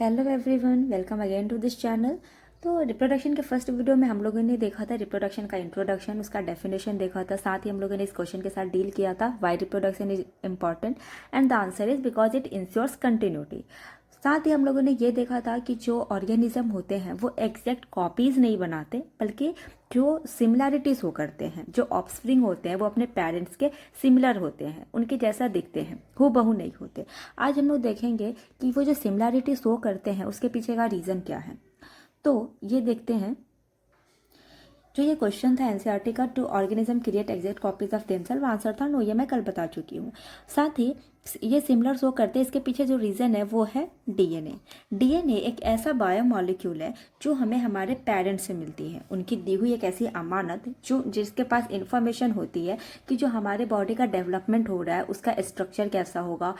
Hello everyone, welcome again to this channel. तो reproduction के first video में हम लोगों ने देखा था रिप्रोडक्शन का इंट्रोडक्शन, उसका डेफिनेशन देखा था। साथ ही हम लोगों ने इस क्वेश्चन के साथ डील किया था, why reproduction is important, and the answer is because it ensures continuity. साथ ही हम लोगों ने ये देखा था कि जो ऑर्गेनिज्म होते हैं वो एग्जैक्ट कॉपीज नहीं बनाते, बल्कि जो सिमिलैरिटीज हो करते हैं। जो ऑफस्प्रिंग होते हैं वो अपने पेरेंट्स के सिमिलर होते हैं, उनके जैसा दिखते हैं, हूबहू नहीं होते। आज हम लोग देखेंगे कि वो जो सिमिलैरिटी शो करते हैं उसके पीछे का रीज़न क्या है। तो ये देखते हैं। जो ये क्वेश्चन था एनसीईआरटी का, do organism create exact copies of themselves, answer था नो। ये मैं कल बता चुकी हूँ। साथ ही ये सिमिलर शो करते हैं, इसके पीछे जो रीज़न है वो है डीएनए। डीएनए एक ऐसा बायोमॉलिक्यूल है जो हमें हमारे पेरेंट्स से मिलती है, उनकी दी हुई एक ऐसी अमानत जो जिसके पास इंफॉर्मेशन होती है कि जो हमारे बॉडी का डेवलपमेंट हो रहा है उसका स्ट्रक्चर कैसा होगा,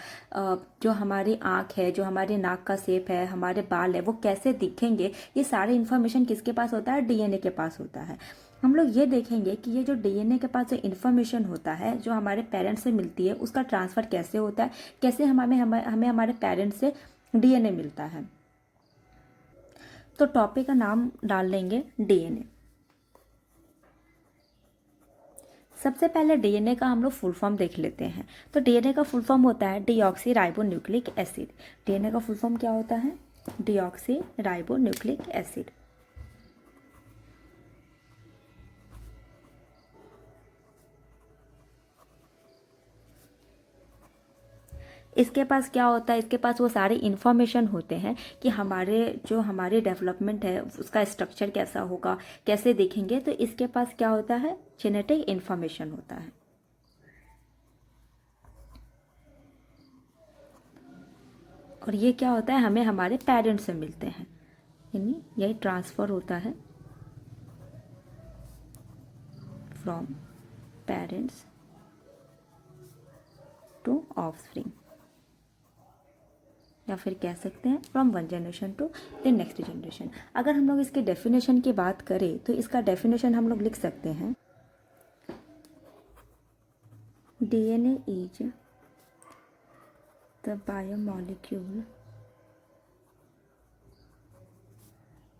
जो हमारी आँख है, जो हमारी नाक का शेप है, हमारे बाल है, वो कैसे दिखेंगे, ये सारी इन्फॉर्मेशन किसके पास होता है? डीएनए के पास होता है। हम लोग ये देखेंगे कि ये जो डीएनए के पास जो इन्फॉर्मेशन होता है जो हमारे पेरेंट्स से मिलती है उसका ट्रांसफ़र कैसे होता है, कैसे हमें हमारे पेरेंट्स से डीएनए मिलता है। तो टॉपिक का नाम डाल लेंगे डीएनए। सबसे पहले डीएनए का हम लोग फुल फॉर्म देख लेते हैं। तो डीएनए का फुल फॉर्म होता है deoxy ribo nucleic acid. DNA का फुल फॉर्म क्या होता है? Deoxy ribo nucleic acid. इसके पास क्या होता है? इसके पास वो सारे इन्फॉर्मेशन होते हैं कि हमारे डेवलपमेंट है उसका स्ट्रक्चर कैसा होगा, कैसे देखेंगे। तो इसके पास क्या होता है? जेनेटिक इन्फॉर्मेशन होता है। और ये क्या होता है? हमें हमारे पेरेंट्स से मिलते हैं, यानी यही ट्रांसफ़र होता है फ्रॉम पेरेंट्स टू ऑफस्प्रिंग, या फिर कह सकते हैं from one generation to the next generation. अगर हम लोग इसके डेफिनेशन की बात करें तो इसका डेफिनेशन हम लोग लिख सकते हैं, DNA is the biomolecule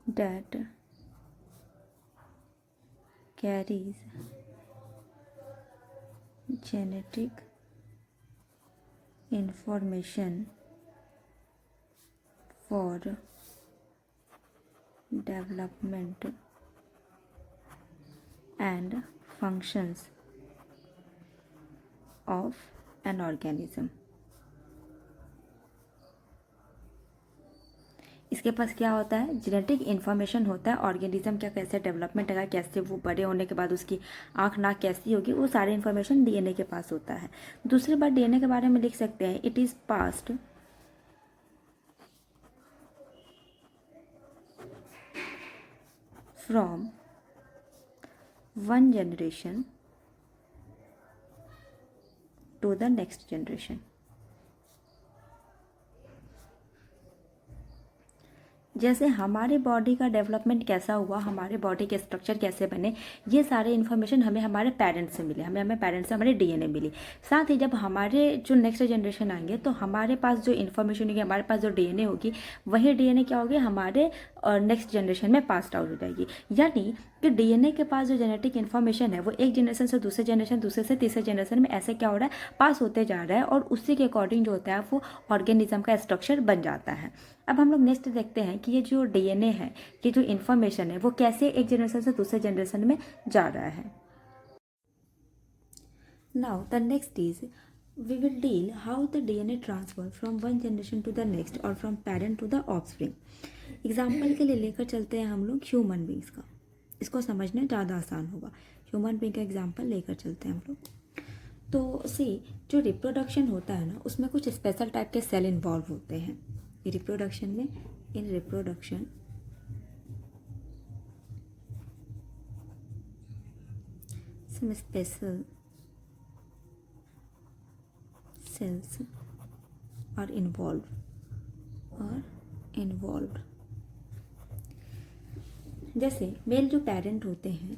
that carries genetic information for development and functions of an organism। इसके पास क्या होता है? जेनेटिक इन्फॉर्मेशन होता है ऑर्गेनिज्म का, कैसे डेवलपमेंट होगा, कैसे वो बड़े होने के बाद उसकी आँख नाक कैसी होगी, वो सारे इन्फॉर्मेशन डीएनए के पास होता है। दूसरी बात डीएनए के बारे में लिख सकते हैं, it is passed from one generation to the next generation. जैसे हमारे बॉडी का डेवलपमेंट कैसा हुआ, हमारे बॉडी के स्ट्रक्चर कैसे बने, ये सारे इन्फॉर्मेशन हमें हमारे पेरेंट्स से मिले, हमें पेरेंट्स से हमारे डीएनए मिली। साथ ही जब हमारे जो नेक्स्ट जनरेशन आएंगे तो हमारे पास जो इन्फॉर्मेशन होगी, हमारे पास जो डीएनए होगी, वही डीएनए क्या होगी? हमारे नेक्स्ट जनरेशन में पास्ड आउट हो जाएगी। यानी कि डीएनए के पास जो जेनेटिक इन्फॉर्मेशन है वो एक जनरेशन से दूसरे जनरेशन, दूसरे से तीसरे जनरेशन में ऐसे क्या हो रहा है? पास होते जा रहा है, और उसी के अकॉर्डिंग जो होता है वो ऑर्गेनिज्म का स्ट्रक्चर बन जाता है। अब हम लोग नेक्स्ट देखते हैं कि ये जो डीएनए है, ये जो इन्फॉर्मेशन है वो कैसे एक जनरेशन से दूसरे जनरेशन में जा रहा है। Now the next is we will deal how the DNA transfer from one generation to the next और from parent to the offspring. Example के लिए लेकर चलते हैं हम लोग ह्यूमन बींग्स का, इसको समझना ज़्यादा आसान होगा। ह्यूमन बींग का एग्जाम्पल लेकर चलते हैं हम लोग। तो सी, जो रिप्रोडक्शन होता है ना, उसमें कुछ स्पेशल टाइप के सेल इन्वॉल्व होते हैं रिप्रोडक्शन में। इन reproduction some special cells are involved। जैसे मेल जो पेरेंट होते हैं,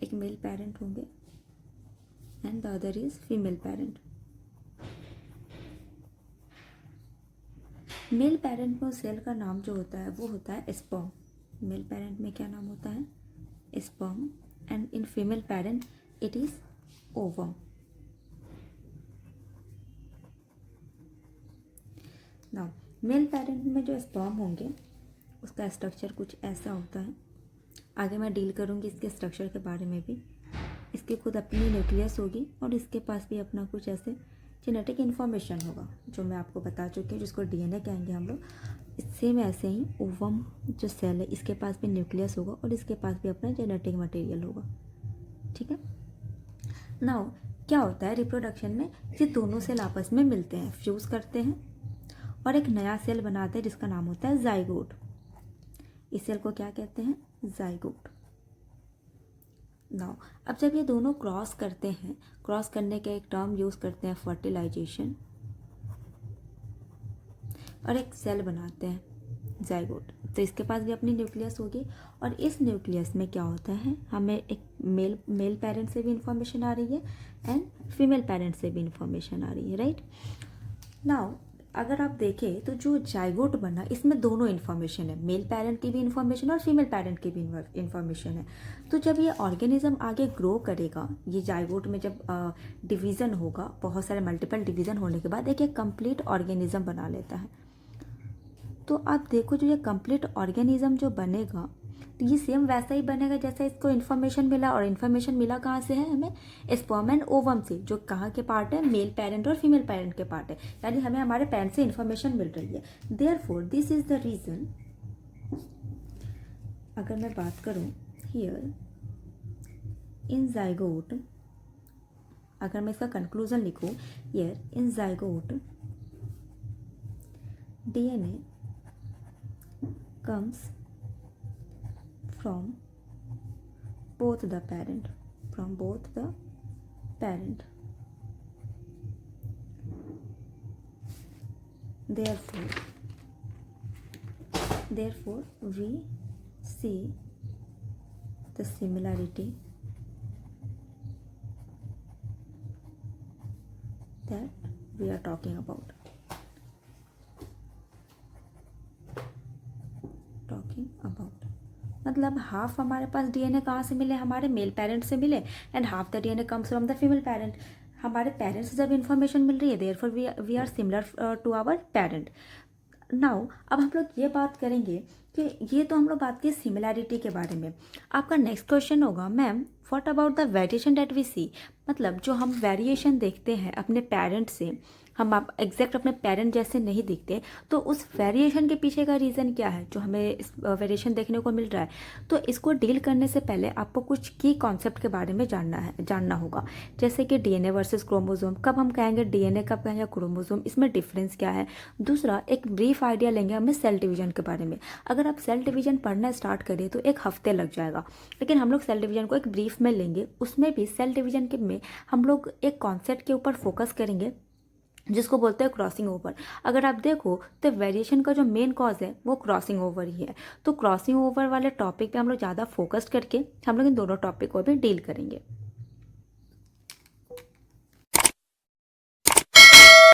एक मेल पेरेंट होंगे and the other is female parent. Male parent में उस सेल का नाम जो होता है वो होता है स्पर्म। मेल पेरेंट में क्या नाम होता है? Sperm. And in female parent it is ovum. Now male parent में जो स्पर्म होंगे उसका स्ट्रक्चर कुछ ऐसा होता है। आगे मैं डील करूँगी इसके स्ट्रक्चर के बारे में भी। इसकी खुद अपनी न्यूक्लियस होगी और इसके पास भी अपना कुछ ऐसे जेनेटिक इन्फॉर्मेशन होगा जो मैं आपको बता चुकी हूँ, जिसको डीएनए कहेंगे हम लोग। सेम ऐसे ही ओवम जो सेल है इसके पास भी न्यूक्लियस होगा और इसके पास भी अपना जेनेटिक मटेरियल होगा। ठीक है। नाउ क्या होता है रिप्रोडक्शन में, ये दोनों सेल आपस में मिलते हैं, फ्यूज़ करते हैं और एक नया सेल बनाते हैं जिसका नाम होता है जाइगोट। इस सेल को क्या कहते हैं? जाइगोट। नाउ अब जब ये दोनों क्रॉस करते हैं, क्रॉस करने का एक टर्म यूज़ करते हैं फर्टिलाइजेशन, और एक सेल बनाते हैं जाइगोट। तो इसके पास भी अपनी न्यूक्लियस होगी और इस न्यूक्लियस में क्या होता है, हमें एक मेल पेरेंट से भी इंफॉर्मेशन आ रही है एंड फीमेल पेरेंट से भी इंफॉर्मेशन आ रही है, राइट। नाउ अगर आप देखें तो जो जाइगोट बना इसमें दोनों इन्फॉर्मेशन है, मेल पेरेंट की भी इन्फॉर्मेशन और फीमेल पेरेंट की भी इन्फॉर्मेशन है। तो जब ये ऑर्गेनिज्म आगे ग्रो करेगा, ये जाइगोट में जब डिवीज़न होगा, बहुत सारे मल्टीपल डिवीज़न होने के बाद एक कंप्लीट ऑर्गेनिज्म बना लेता है। तो आप देखो जो ये कंप्लीट ऑर्गेनिज्म जो बनेगा तो ये सेम वैसा ही बनेगा जैसा इसको इन्फॉर्मेशन मिला, और इन्फॉर्मेशन मिला कहाँ से है हमें? स्पर्म एंड ओवम से, जो कहाँ के पार्ट है? मेल पेरेंट और फीमेल पेरेंट के पार्ट है, यानी हमें हमारे पेरेंट से इन्फॉर्मेशन मिल रही है। Therefore this is the reason, अगर मैं बात करूँ हियर इन जाइगोट, अगर मैं इसका कंक्लूजन लिखूँ, here in zygote DNA comes from both the parent, therefore we see the similarity that we are talking about. मतलब हाफ हमारे पास डीएनए कहाँ से मिले? हमारे मेल पेरेंट से मिले and half the DNA comes from the female parent. हमारे parents से जब इन्फॉर्मेशन मिल रही है therefore we are similar to our parent. Now अब हम लोग ये बात करेंगे कि ये तो हम लोग बात की सिमिलैरिटी के बारे में। आपका नेक्स्ट क्वेश्चन होगा, ma'am what about the variation that we see, मतलब जो हम वेरिएशन देखते हैं अपने पेरेंट से, हम आप एग्जैक्ट अपने पेरेंट जैसे नहीं दिखते, तो उस वेरिएशन के पीछे का रीज़न क्या है जो हमें इस वेरिएशन देखने को मिल रहा है? तो इसको डील करने से पहले आपको कुछ की कॉन्सेप्ट के बारे में जानना होगा, जैसे कि डीएनए वर्सेस क्रोमोसोम। कब हम कहेंगे डीएनए, कब कहेंगे क्रोमोसोम, इसमें डिफरेंस क्या है? दूसरा एक ब्रीफ आइडिया लेंगे हमें सेल डिवीजन के बारे में। अगर आप सेल डिवीजन पढ़ना स्टार्ट करें तो एक हफ्ते लग जाएगा, लेकिन हम लोग सेल डिवीजन को एक ब्रीफ में लेंगे। उसमें भी सेल डिवीजन के में हम लोग एक कॉन्सेप्ट के ऊपर फोकस करेंगे जिसको बोलते हैं क्रॉसिंग ओवर। अगर आप देखो तो वेरिएशन का जो मेन कॉज है वो क्रॉसिंग ओवर ही है। तो क्रॉसिंग ओवर वाले टॉपिक पे हम लोग ज़्यादा फोकस्ड करके हम लोग इन दोनों टॉपिक को भी डील करेंगे।